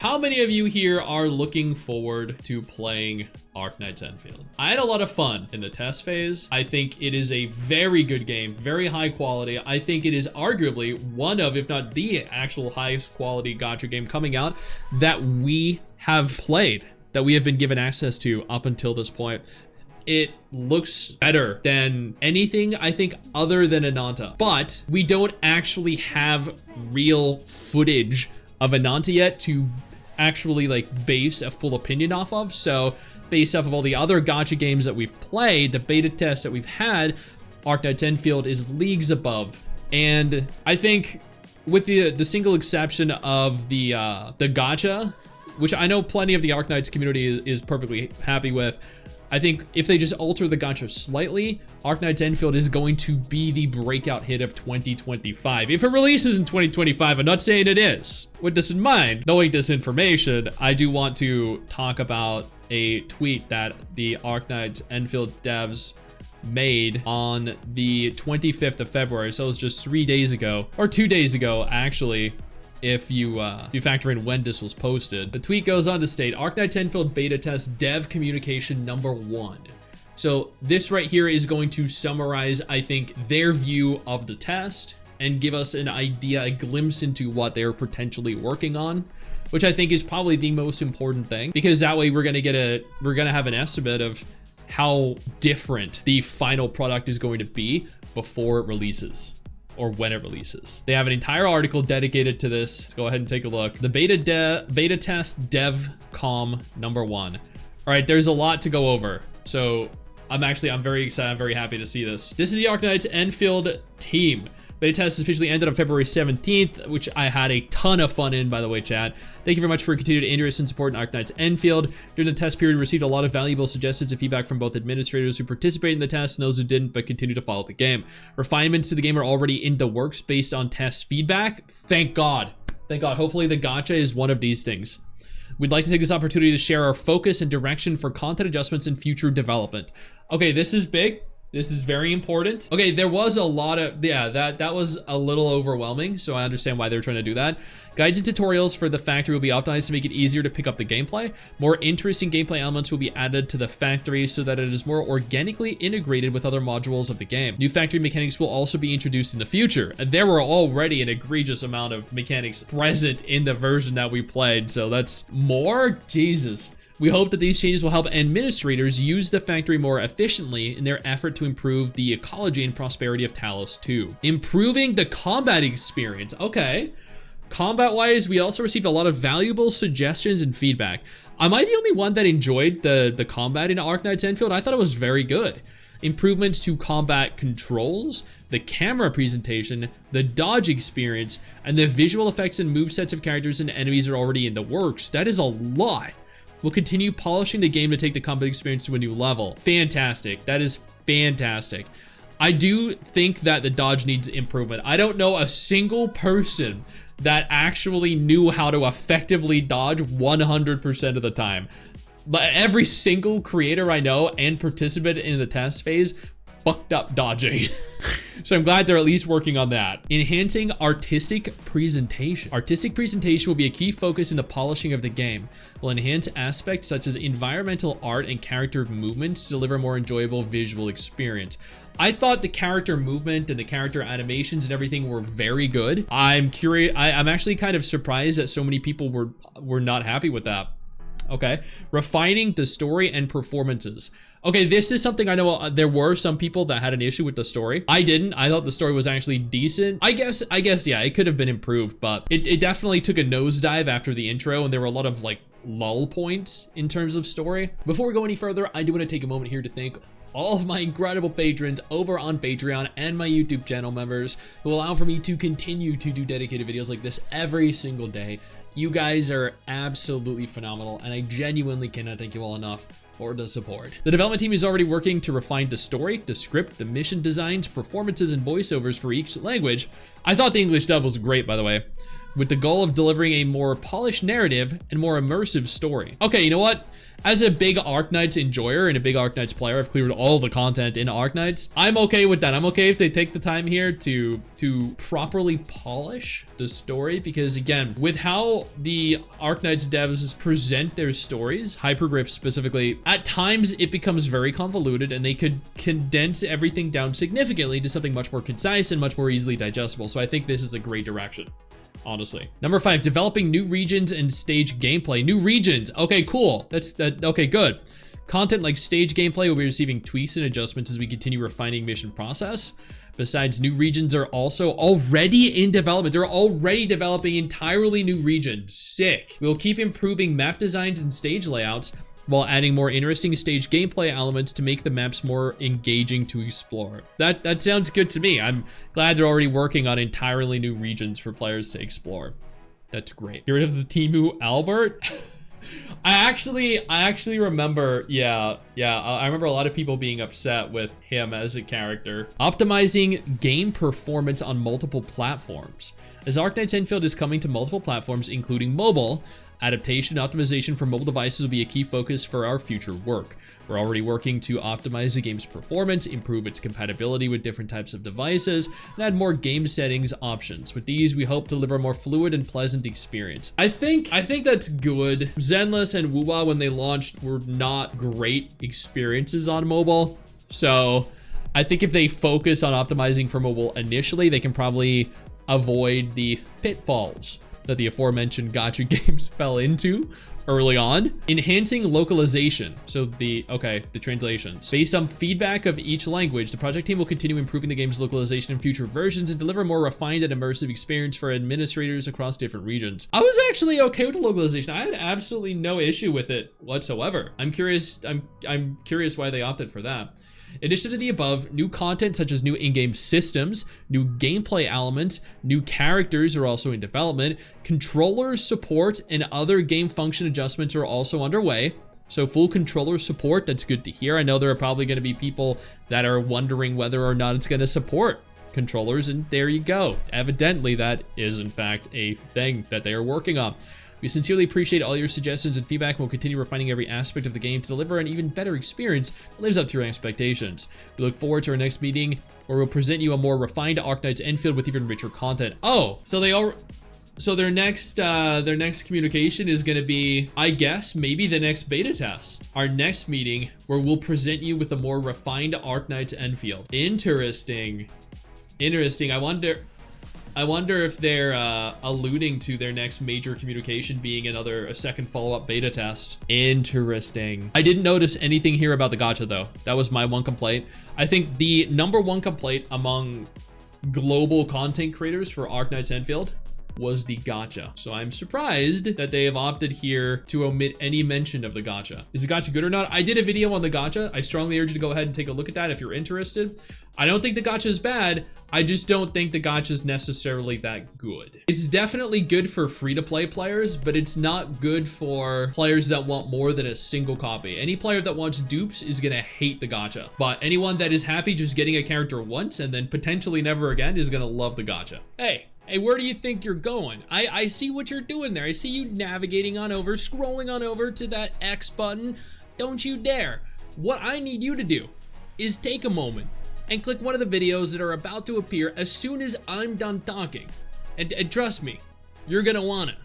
How many of you here are looking forward to playing Arknights Endfield? I had a lot of fun in the test phase. I think it is a very good game, very high quality. I think it is arguably one of, if not the actual highest quality gacha game coming out that we have played, that we have been given access to up until this point. It looks better than anything, I think, other than Ananta. But we don't actually have real footage of Ananta yet to actually like base a full opinion off of. So based off of all the other gacha games that we've played, the beta tests that we've had, Arknights Endfield is leagues above. And I think with the single exception of the gacha, which I know plenty of the Arknights community is perfectly happy with, I think if they just alter the gacha slightly, Arknights Endfield is going to be the breakout hit of 2025. If it releases in 2025, I'm not saying it is. With this in mind, knowing this information, I do want to talk about a tweet that the Arknights Endfield devs made on the 25th of February. So it was just 3 days ago, or 2 days ago, actually. If you factor in when this was posted. The tweet goes on to state, Arknights Endfield beta test dev communication #1. So this right here is going to summarize, I think, their view of the test and give us an idea, a glimpse into what they're potentially working on, which I think is probably the most important thing, because that way we're gonna have an estimate of how different the final product is going to be before it releases. Or when it releases. They have an entire article dedicated to this. Let's go ahead and take a look. The beta test dev com #1. All right, there's a lot to go over. So I'm very excited. I'm very happy to see this. This is the Arknights Endfield team. Beta test officially ended on February 17th, which I had a ton of fun in, by the way, chat. Thank you very much for your continued interest and support in Arknights Endfield. During the test period, we received a lot of valuable suggestions and feedback from both administrators who participated in the test and those who didn't but continue to follow the game. Refinements to the game are already in the works based on test feedback. Thank God. Thank God. Hopefully the gacha is one of these things. We'd like to take this opportunity to share our focus and direction for content adjustments and future development. Okay, this is big. This is very important. Okay, there was a lot of, that was a little overwhelming, so I understand why they're trying to do that. Guides and tutorials for the factory will be optimized to make it easier to pick up the gameplay. More interesting gameplay elements will be added to the factory so that it is more organically integrated with other modules of the game. New factory mechanics will also be introduced in the future. And there were already an egregious amount of mechanics present in the version that we played, so that's more? Jesus. We hope that these changes will help administrators use the factory more efficiently in their effort to improve the ecology and prosperity of Talos 2. Improving the combat experience. Okay. Combat-wise, we also received a lot of valuable suggestions and feedback. Am I the only one that enjoyed the combat in Arknights Endfield? I thought it was very good. Improvements to combat controls, the camera presentation, the dodge experience, and the visual effects and movesets of characters and enemies are already in the works. That is a lot. We'll continue polishing the game to take the combat experience to a new level. Fantastic. That is fantastic. I do think that the dodge needs improvement. I don't know a single person that actually knew how to effectively dodge 100% of the time. But every single creator I know and participant in the test phase fucked up dodging. So I'm glad they're at least working on that. Enhancing artistic presentation. Artistic presentation will be a key focus in the polishing of the game. We'll enhance aspects such as environmental art and character movements to deliver a more enjoyable visual experience. I thought the character movement and the character animations and everything were very good. I'm curious. I'm actually kind of surprised that so many people were not happy with that. Okay, refining the story and performances. Okay, this is something I know there were some people that had an issue with the story. I didn't. I thought the story was actually decent. I guess, yeah, it could have been improved, but it definitely took a nosedive after the intro, and there were a lot of like lull points in terms of story. Before we go any further, I do want to take a moment here to thank all of my incredible patrons over on Patreon and my YouTube channel members who allow for me to continue to do dedicated videos like this every single day. You guys are absolutely phenomenal, and I genuinely cannot thank you all enough for the support. The development team is already working to refine the story, the script, the mission designs, performances, and voiceovers for each language. I thought the English dub was great, by the way. with the goal of delivering a more polished narrative and more immersive story. Okay, you know what? As a big Arknights enjoyer and a big Arknights player, I've cleared all the content in Arknights. I'm okay with that. I'm okay if they take the time here to properly polish the story, because again, with how the Arknights devs present their stories, Hypergriff specifically, at times it becomes very convoluted and they could condense everything down significantly to something much more concise and much more easily digestible. So I think this is a great direction, honestly. Number 5, developing new regions and stage gameplay. New regions. Okay, cool. Okay, good. Content like stage gameplay will be receiving tweaks and adjustments as we continue refining mission process. Besides, new regions are also already in development. They're already developing entirely new regions. Sick. We'll keep improving map designs and stage layouts while adding more interesting stage gameplay elements to make the maps more engaging to explore. That sounds good to me. I'm glad they're already working on entirely new regions for players to explore. That's great. Get rid of the Timu Albert. I actually remember, I remember a lot of people being upset with him as a character. Optimizing game performance on multiple platforms. As Arknights Endfield is coming to multiple platforms, including mobile, adaptation and optimization for mobile devices will be a key focus for our future work. We're already working to optimize the game's performance, improve its compatibility with different types of devices, and add more game settings options. With these, we hope to deliver a more fluid and pleasant experience. I think that's good. Zenless and Wuwa, when they launched, were not great experiences on mobile. So I think if they focus on optimizing for mobile initially, they can probably avoid the pitfalls that the aforementioned gacha games fell into early on. Enhancing localization. So the translations. Based on feedback of each language, the project team will continue improving the game's localization in future versions and deliver a more refined and immersive experience for administrators across different regions. I was actually okay with the localization. I had absolutely no issue with it whatsoever. I'm curious why they opted for that. In addition to the above, new content such as new in-game systems, new gameplay elements, new characters are also in development. Controller support and other game function adjustments are also underway. So full controller support, that's good to hear. I know there are probably going to be people that are wondering whether or not it's going to support controllers, and there you go. Evidently, that is in fact a thing that they are working on. We sincerely appreciate all your suggestions and feedback, and we'll continue refining every aspect of the game to deliver an even better experience that lives up to your expectations. We look forward to our next meeting, where we'll present you a more refined Arknights Endfield with even richer content. Oh, so their next communication is going to be, I guess, maybe the next beta test. Our next meeting, where we'll present you with a more refined Arknights Endfield. Interesting. I wonder if they're alluding to their next major communication being a second follow-up beta test. Interesting. I didn't notice anything here about the gacha though. That was my one complaint. I think the number one complaint among global content creators for Arknights Endfield was the gacha. So I'm surprised that they have opted here to omit any mention of the gacha. Is the gacha good or not? I did a video on the gacha. I strongly urge you to go ahead and take a look at that if you're interested. I don't think the gacha is bad. I just don't think the gacha is necessarily that good. It's definitely good for free-to-play players, but it's not good for players that want more than a single copy. Any player that wants dupes is gonna hate the gacha. But anyone that is happy just getting a character once and then potentially never again is gonna love the gacha. Hey, where do you think you're going? I see what you're doing there. I see you navigating on over, scrolling on over to that X button. Don't you dare. What I need you to do is take a moment and click one of the videos that are about to appear as soon as I'm done talking. And trust me, you're gonna wanna.